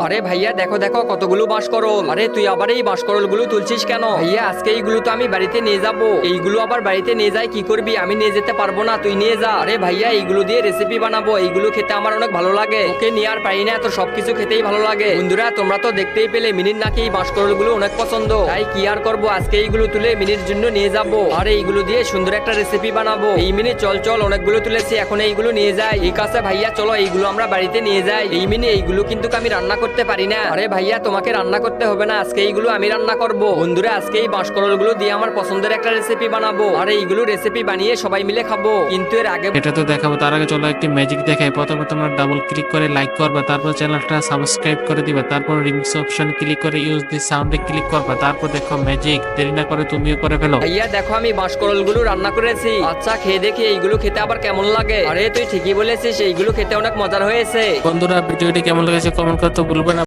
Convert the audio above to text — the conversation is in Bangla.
আরে ভাইয়া দেখো দেখো কতগুলো বাঁশকরল। আরে তুই আবার এই বাঁশকরল গুলো তুলছিস কেন? ভাইয়া আজকে এইগুলো তো আমি বাড়িতে নিয়ে যাব। এইগুলো আবার বাড়িতে নিয়ে যাই কি করবি? আমি নিয়ে যেতে পারবো না, তুই নিয়ে যা। আরে ভাইয়া এইগুলো দিয়ে রেসিপি বানাবো, এইগুলো খেতে আমার অনেক ভালো লাগে। ওকে নিয়ে আর পারি না, তো সবকিছু খেতেই ভালো লাগে। বন্ধুরা তোমরা তো দেখতেই পেলে মিনির নাকি এই বাঁশকরল গুলো অনেক পছন্দ, তাই কি আর করবো, আজকে এইগুলো তুলে মিনির জন্য নিয়ে যাব। আর এইগুলো দিয়ে সুন্দর একটা রেসিপি বানাবো। এই মিনি চল চল, অনেকগুলো তুলেছি, এখন এইগুলো নিয়ে যাই। ঠিক আছে ভাইয়া চলো এইগুলো আমরা বাড়িতে নিয়ে যাই। এই মিনি এইগুলো কিন্তু আমি রান্না করতে পারি না। আরে ভাইয়া তোমাকে রান্না করতে হবে না, আজকে এইগুলো আমি রান্না করব। বন্ধুরা আজকে এই বাঁশকরল গুলো দিয়ে আমার পছন্দের একটা রেসিপি বানাবো, আর এইগুলো রেসিপি বানিয়ে সবাই মিলে খাবো। কিন্তু এর আগে এটা তো দেখাবো, তার আগে চলো একটি ম্যাজিক দেখাই। প্রথমে তোমরা ডাবল ক্লিক করে লাইক করবা, তারপর চ্যানেলটা সাবস্ক্রাইব করে দিবা, তারপর রিমিক্স অপশন ক্লিক করে ইউজ দি সাউন্ডে ক্লিক করবা, তারপর দেখো ম্যাজিক। দেরি না করে তুমিও করে ফেলো। ভাইয়া দেখো আমি বাঁশকরল গুলো রান্না করেছি। আচ্ছা খেয়ে দেখি এইগুলো খেতে আবার কেমন লাগে। আরে তুই ঠিকই বলেছিস, এইগুলো খেতে অনেক মজার হয়েছে। বন্ধুরা ভিডিওটি কেমন লেগেছে কমেন্ট করতে ভুলবেন না।